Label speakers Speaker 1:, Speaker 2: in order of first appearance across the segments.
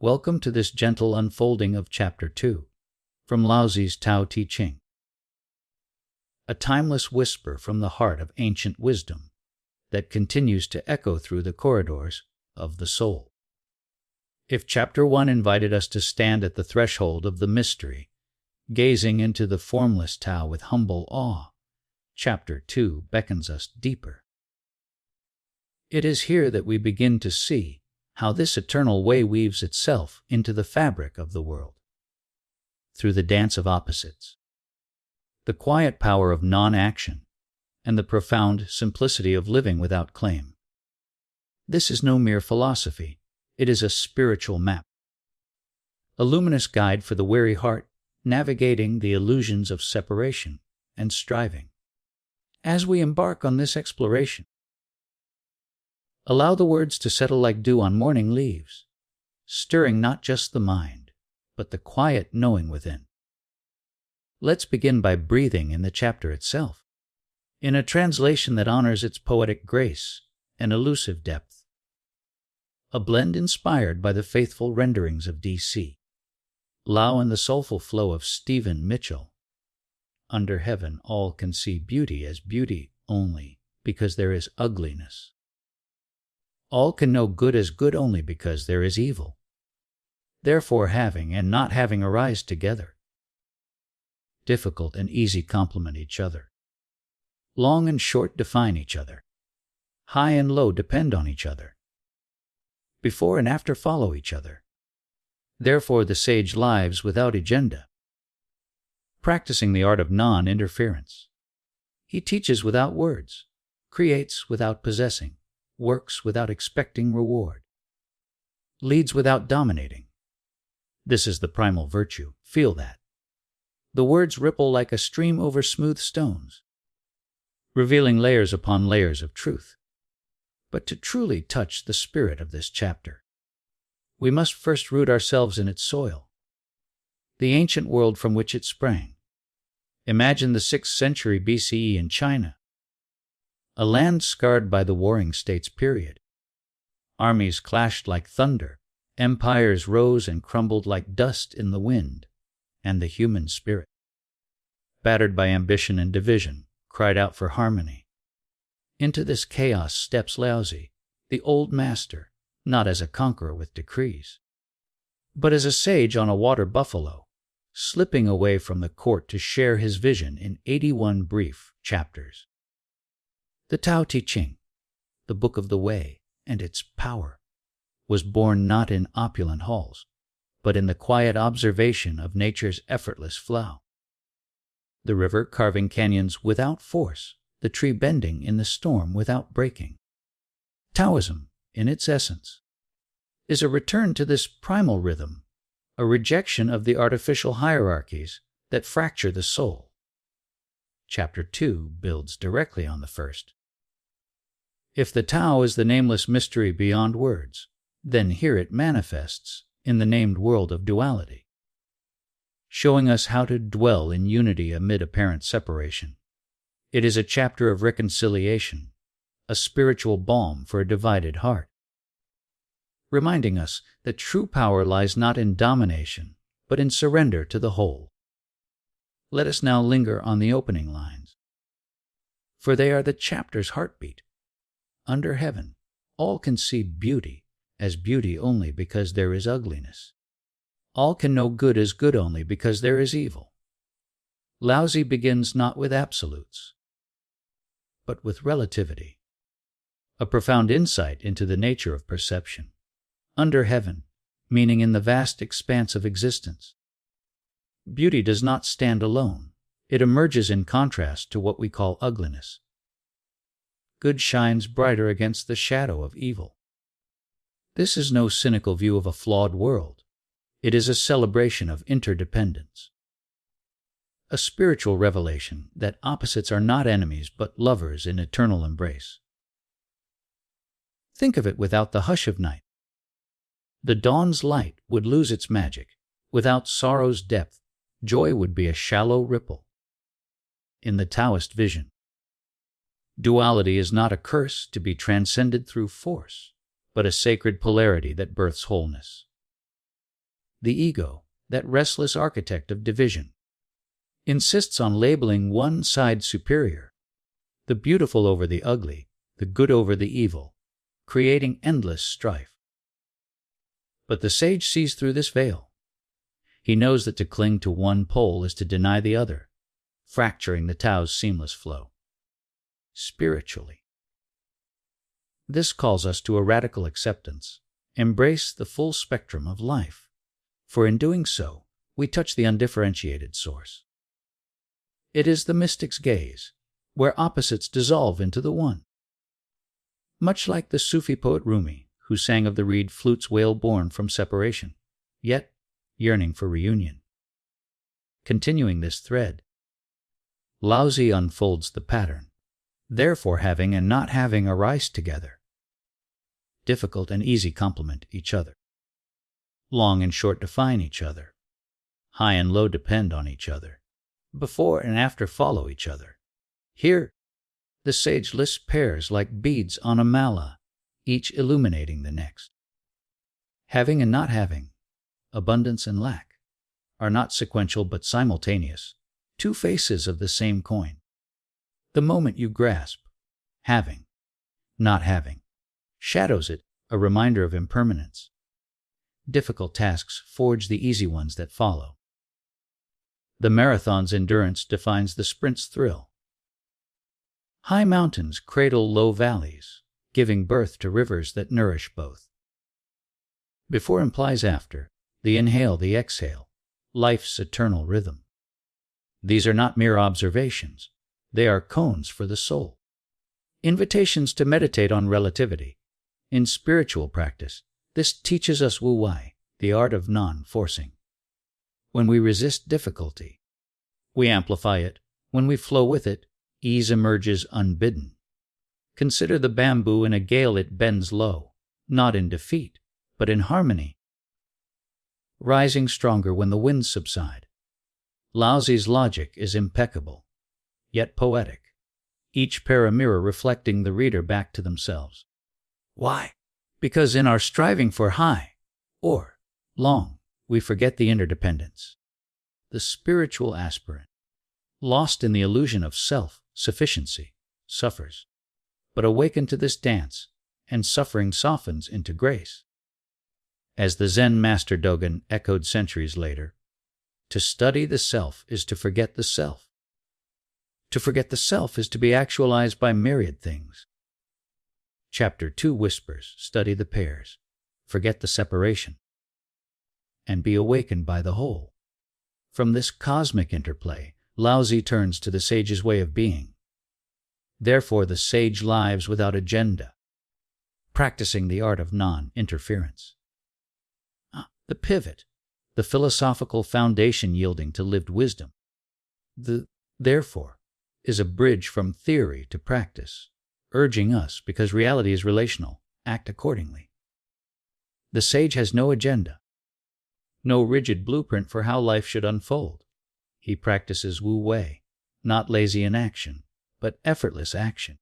Speaker 1: Welcome to this gentle unfolding of Chapter 2 from Laozi's Tao Te Ching, a timeless whisper from the heart of ancient wisdom that continues to echo through the corridors of the soul. If Chapter 1 invited us to stand at the threshold of the mystery, gazing into the formless Tao with humble awe, Chapter 2 beckons us deeper. It is here that we begin to see how this eternal way weaves itself into the fabric of the world. Through the dance of opposites, the quiet power of non-action, and the profound simplicity of living without claim. This is no mere philosophy, it is a spiritual map. A luminous guide for the weary heart, navigating the illusions of separation and striving. As we embark on this exploration, allow the words to settle like dew on morning leaves, stirring not just the mind, but the quiet knowing within. Let's begin by breathing in the chapter itself, in a translation that honors its poetic grace and elusive depth. A blend inspired by the faithful renderings of D.C. Lao and the soulful flow of Stephen Mitchell. Under heaven all can see beauty as beauty only because there is ugliness. All can know good as good only because there is evil. Therefore having and not having arise together. Difficult and easy complement each other. Long and short define each other. High and low depend on each other. Before and after follow each other. Therefore the sage lives without agenda, practicing the art of non-interference. He teaches without words, creates without possessing, works without expecting reward, leads without dominating. This is the primal virtue. Feel that. The words ripple like a stream over smooth stones, revealing layers upon layers of truth. But to truly touch the spirit of this chapter, we must first root ourselves in its soil, the ancient world from which it sprang. Imagine the 6th century BCE in China, a land scarred by the warring states period. Armies clashed like thunder, empires rose and crumbled like dust in the wind, and the human spirit, battered by ambition and division, cried out for harmony. Into this chaos steps Laozi, the old master, not as a conqueror with decrees, but as a sage on a water buffalo, slipping away from the court to share his vision in 81 brief chapters. The Tao Te Ching, the Book of the Way, and its power, was born not in opulent halls, but in the quiet observation of nature's effortless flow. The river carving canyons without force, the tree bending in the storm without breaking. Taoism, in its essence, is a return to this primal rhythm, a rejection of the artificial hierarchies that fracture the soul. Chapter 2 builds directly on the first. If the Tao is the nameless mystery beyond words, then here it manifests in the named world of duality, showing us how to dwell in unity amid apparent separation. It is a chapter of reconciliation, a spiritual balm for a divided heart, reminding us that true power lies not in domination, but in surrender to the whole. Let us now linger on the opening lines, for they are the chapter's heartbeat. Under heaven, all can see beauty as beauty only because there is ugliness. All can know good as good only because there is evil. Laozi begins not with absolutes, but with relativity, a profound insight into the nature of perception. Under heaven, meaning in the vast expanse of existence. Beauty does not stand alone. It emerges in contrast to what we call ugliness. Good shines brighter against the shadow of evil. This is no cynical view of a flawed world. It is a celebration of interdependence. A spiritual revelation that opposites are not enemies but lovers in eternal embrace. Think of it without the hush of night. The dawn's light would lose its magic. Without sorrow's depth, joy would be a shallow ripple. In the Taoist vision, duality is not a curse to be transcended through force, but a sacred polarity that births wholeness. The ego, that restless architect of division, insists on labeling one side superior, the beautiful over the ugly, the good over the evil, creating endless strife. But the sage sees through this veil. He knows that to cling to one pole is to deny the other, fracturing the Tao's seamless flow. Spiritually, this calls us to a radical acceptance. Embrace the full spectrum of life, for in doing so, we touch the undifferentiated source. It is the mystic's gaze, where opposites dissolve into the one. Much like the Sufi poet Rumi, who sang of the reed flute's wail born from separation, yet yearning for reunion. Continuing this thread, Laozi unfolds the pattern. Therefore having and not having arise together. Difficult and easy complement each other. Long and short define each other. High and low depend on each other. Before and after follow each other. Here, the sage lists pairs like beads on a mala, each illuminating the next. Having and not having, abundance and lack, are not sequential but simultaneous, two faces of the same coin. The moment you grasp, having, not having, shadows it, a reminder of impermanence. Difficult tasks forge the easy ones that follow. The marathon's endurance defines the sprint's thrill. High mountains cradle low valleys, giving birth to rivers that nourish both. Before implies after, the inhale, the exhale, life's eternal rhythm. These are not mere observations. They are koans for the soul, invitations to meditate on relativity. In spiritual practice, this teaches us wu wei, the art of non-forcing. When we resist difficulty, we amplify it. When we flow with it, ease emerges unbidden. Consider the bamboo in a gale, it bends low, not in defeat, but in harmony, rising stronger when the winds subside. Laozi's logic is impeccable, yet poetic, each pair a mirror reflecting the reader back to themselves. Why? Because in our striving for high, or long, we forget the interdependence. The spiritual aspirant, lost in the illusion of self-sufficiency, suffers. But awakened to this dance, and suffering softens into grace. As the Zen master Dogen echoed centuries later, to study the self is to forget the self. To forget the self is to be actualized by myriad things. Chapter 2 whispers, study the pairs, forget the separation, and be awakened by the whole. From this cosmic interplay, Laozi turns to the sage's way of being. Therefore the sage lives without agenda, practicing the art of non-interference. The pivot, the philosophical foundation yielding to lived wisdom. The therefore is a bridge from theory to practice, urging us, because reality is relational, act accordingly. The sage has no agenda, no rigid blueprint for how life should unfold. He practices wu wei, not lazy inaction, but effortless action,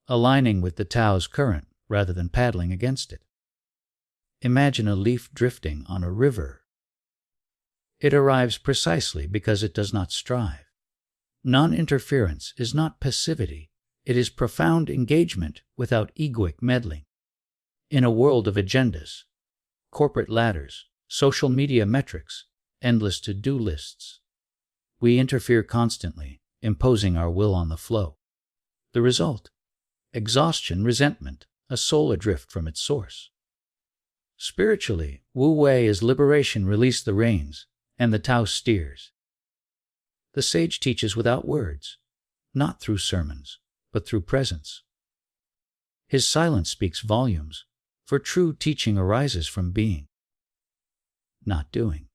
Speaker 1: aligning with the Tao's current rather than paddling against it. Imagine a leaf drifting on a river. It arrives precisely because it does not strive. Non-interference is not passivity, it is profound engagement without egoic meddling. In a world of agendas, corporate ladders, social media metrics, endless to-do lists, we interfere constantly, imposing our will on the flow. The result? Exhaustion, resentment, a soul adrift from its source. Spiritually, wu wei is liberation, release the reins, and the Tao steers. The sage teaches without words, not through sermons, but through presence. His silence speaks volumes, for true teaching arises from being, not doing.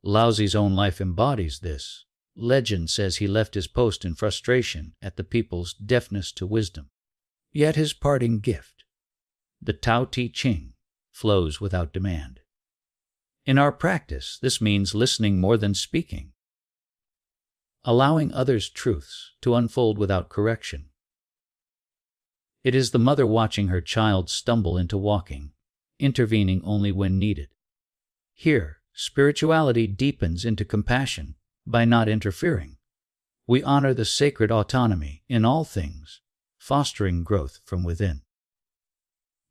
Speaker 1: Laozi's own life embodies this. Legend says he left his post in frustration at the people's deafness to wisdom. Yet his parting gift, the Tao Te Ching, flows without demand. In our practice, this means listening more than speaking, allowing others' truths to unfold without correction. It is the mother watching her child stumble into walking, intervening only when needed. Here, spirituality deepens into compassion by not interfering. We honor the sacred autonomy in all things, fostering growth from within.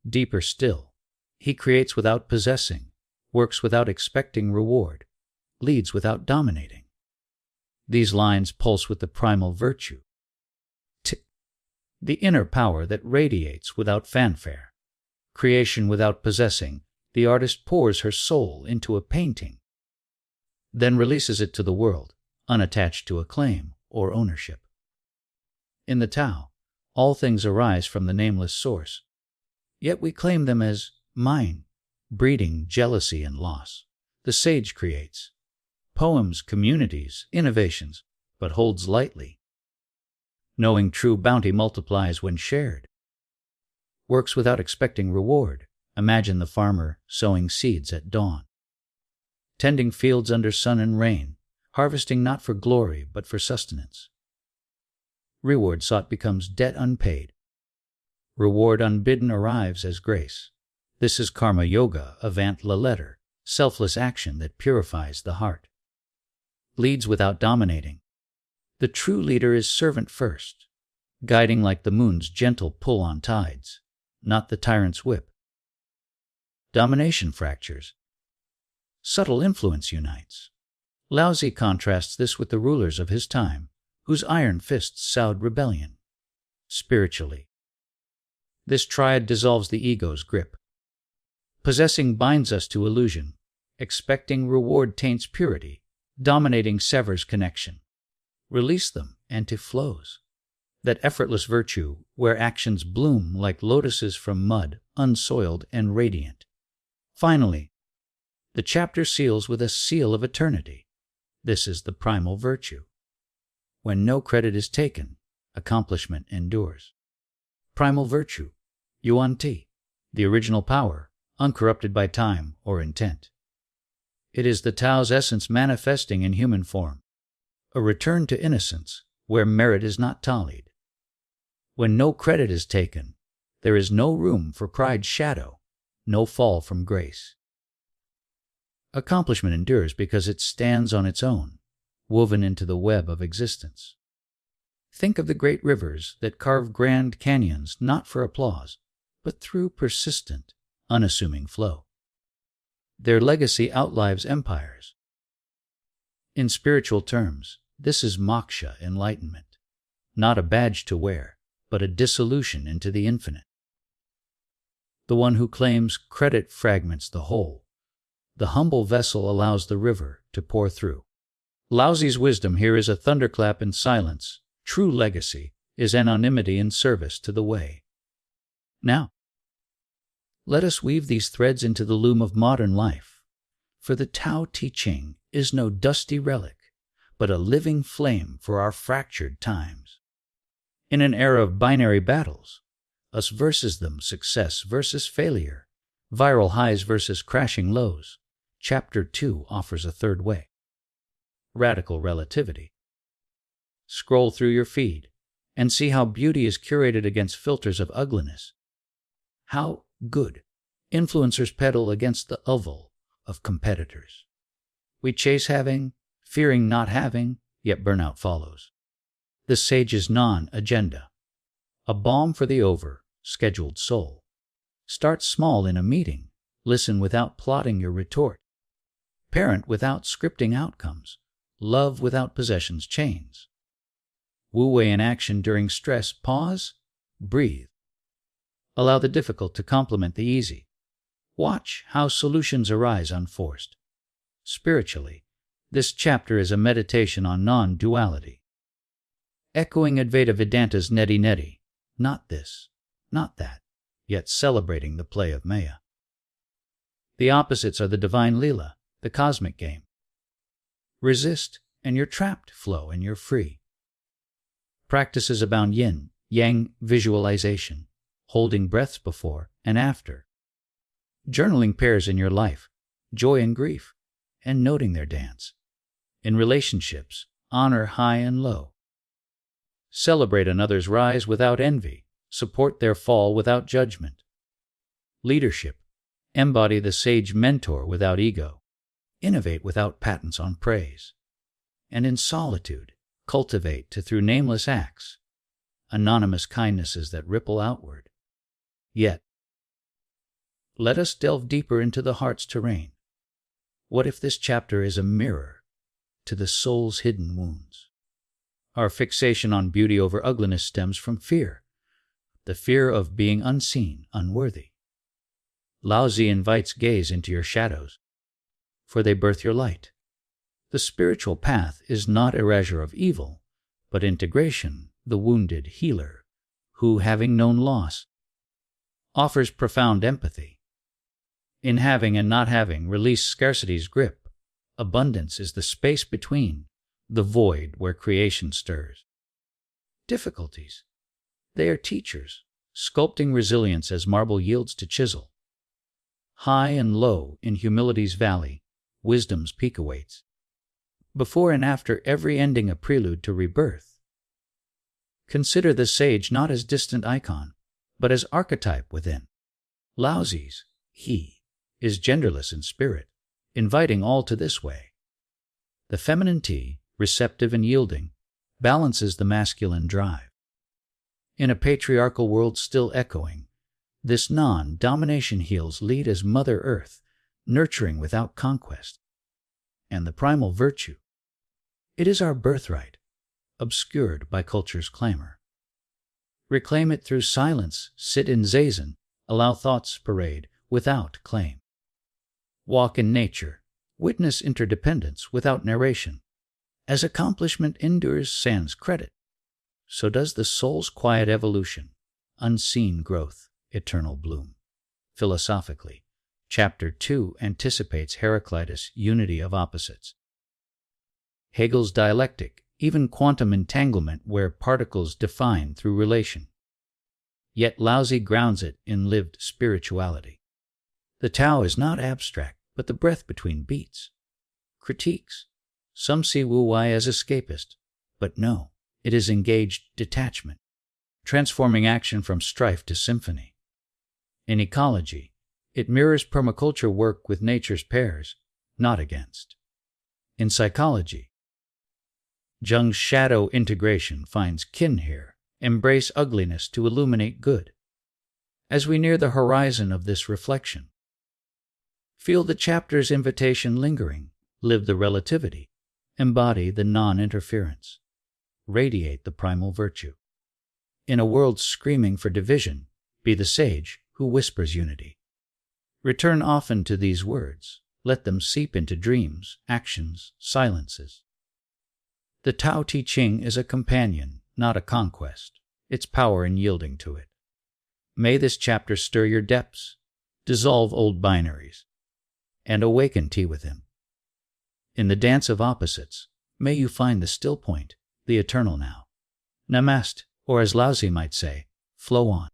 Speaker 1: Deeper still, he creates without possessing, works without expecting reward, leads without dominating. These lines pulse with the primal virtue, the inner power that radiates without fanfare. Creation without possessing, the artist pours her soul into a painting, then releases it to the world, unattached to acclaim or ownership. In the Tao, all things arise from the nameless source, yet we claim them as mine, breeding jealousy and loss. The sage creates poems, communities, innovations, but holds lightly. Knowing true bounty multiplies when shared. Works without expecting reward. Imagine the farmer sowing seeds at dawn, tending fields under sun and rain, harvesting not for glory but for sustenance. Reward sought becomes debt unpaid. Reward unbidden arrives as grace. This is karma yoga avant la letter, selfless action that purifies the heart. Leads without dominating. The true leader is servant first, guiding like the moon's gentle pull on tides, not the tyrant's whip. Domination fractures. Subtle influence unites. Laozi contrasts this with the rulers of his time, whose iron fists sowed rebellion. Spiritually, this triad dissolves the ego's grip. Possessing binds us to illusion. Expecting reward taints purity. Dominating severs connection. Release them, and it flows. That effortless virtue, where actions bloom like lotuses from mud, unsoiled and radiant. Finally, the chapter seals with a seal of eternity. This is the primal virtue. When no credit is taken, accomplishment endures. Primal virtue, Yuan Ti, the original power, uncorrupted by time or intent. It is the Tao's essence manifesting in human form, a return to innocence where merit is not tallied. When no credit is taken, there is no room for pride's shadow, no fall from grace. Accomplishment endures because it stands on its own, woven into the web of existence. Think of the great rivers that carve grand canyons not for applause, but through persistent, unassuming flow. Their legacy outlives empires. In spiritual terms, this is moksha, enlightenment, not a badge to wear, but a dissolution into the infinite. The one who claims credit fragments the whole. The humble vessel allows the river to pour through. Laozi's wisdom here is a thunderclap in silence. True legacy is anonymity in service to the way. Now, let us weave these threads into the loom of modern life, for the Tao Te Ching is no dusty relic, but a living flame for our fractured times. In an era of binary battles, us versus them, success versus failure, viral highs versus crashing lows, Chapter 2 offers a third way. Radical relativity. Scroll through your feed and see how beauty is curated against filters of ugliness. How good influencers peddle against the oval of competitors. We chase having, fearing not having, yet burnout follows. The sage's non-agenda. A balm for the over-scheduled soul. Start small in a meeting. Listen without plotting your retort. Parent without scripting outcomes. Love without possessions chains. Wu-wei in action during stress. Pause. Breathe. Allow the difficult to complement the easy. Watch how solutions arise unforced. Spiritually, this chapter is a meditation on non-duality. Echoing Advaita Vedanta's neti neti, not this, not that, yet celebrating the play of Maya. The opposites are the divine Leela, the cosmic game. Resist, and you're trapped. Flow, and you're free. Practices abound yin, yang visualization, holding breaths before and after. Journaling pairs in your life, joy and grief, and noting their dance. In relationships, honor high and low. Celebrate another's rise without envy, support their fall without judgment. Leadership, embody the sage mentor without ego. Innovate without patents on praise. And in solitude, cultivate through nameless acts, anonymous kindnesses that ripple outward. Yet, let us delve deeper into the heart's terrain. What if this chapter is a mirror to the soul's hidden wounds? Our fixation on beauty over ugliness stems from fear, the fear of being unseen, unworthy. Laozi invites gaze into your shadows, for they birth your light. The spiritual path is not erasure of evil, but integration, the wounded healer, who, having known loss, offers profound empathy. In having and not having, release scarcity's grip. Abundance is the space between, the void where creation stirs. Difficulties, they are teachers, sculpting resilience as marble yields to chisel. High and low in humility's valley, wisdom's peak awaits. Before and after every ending a prelude to rebirth. Consider the sage not as distant icon, but as archetype within. Laozi's he is genderless in spirit, inviting all to this way. The feminine T, receptive and yielding, balances the masculine drive. In a patriarchal world still echoing, this non-domination heals lead as Mother Earth, nurturing without conquest. And the primal virtue, it is our birthright, obscured by culture's clamor. Reclaim it through silence, sit in zazen, allow thoughts parade without claim. Walk in nature, witness interdependence without narration. As accomplishment endures sans credit, so does the soul's quiet evolution, unseen growth, eternal bloom. Philosophically, Chapter 2 anticipates Heraclitus' unity of opposites. Hegel's dialectic, even quantum entanglement where particles define through relation. Yet Laozi grounds it in lived spirituality. The Tao is not abstract, but the breath between beats. Critiques. Some see Wu Wei as escapist, but no, it is engaged detachment, transforming action from strife to symphony. In ecology, it mirrors permaculture work with nature's pairs, not against. In psychology, Jung's shadow integration finds kin here, embrace ugliness to illuminate good. As we near the horizon of this reflection, feel the chapter's invitation lingering, live the relativity, embody the non-interference, radiate the primal virtue. In a world screaming for division, be the sage who whispers unity. Return often to these words, let them seep into dreams, actions, silences. The Tao Te Ching is a companion, not a conquest, its power in yielding to it. May this chapter stir your depths, dissolve old binaries, and awaken T within. In the dance of opposites, may you find the still point, the eternal now. Namaste, or as Laozi might say, flow on.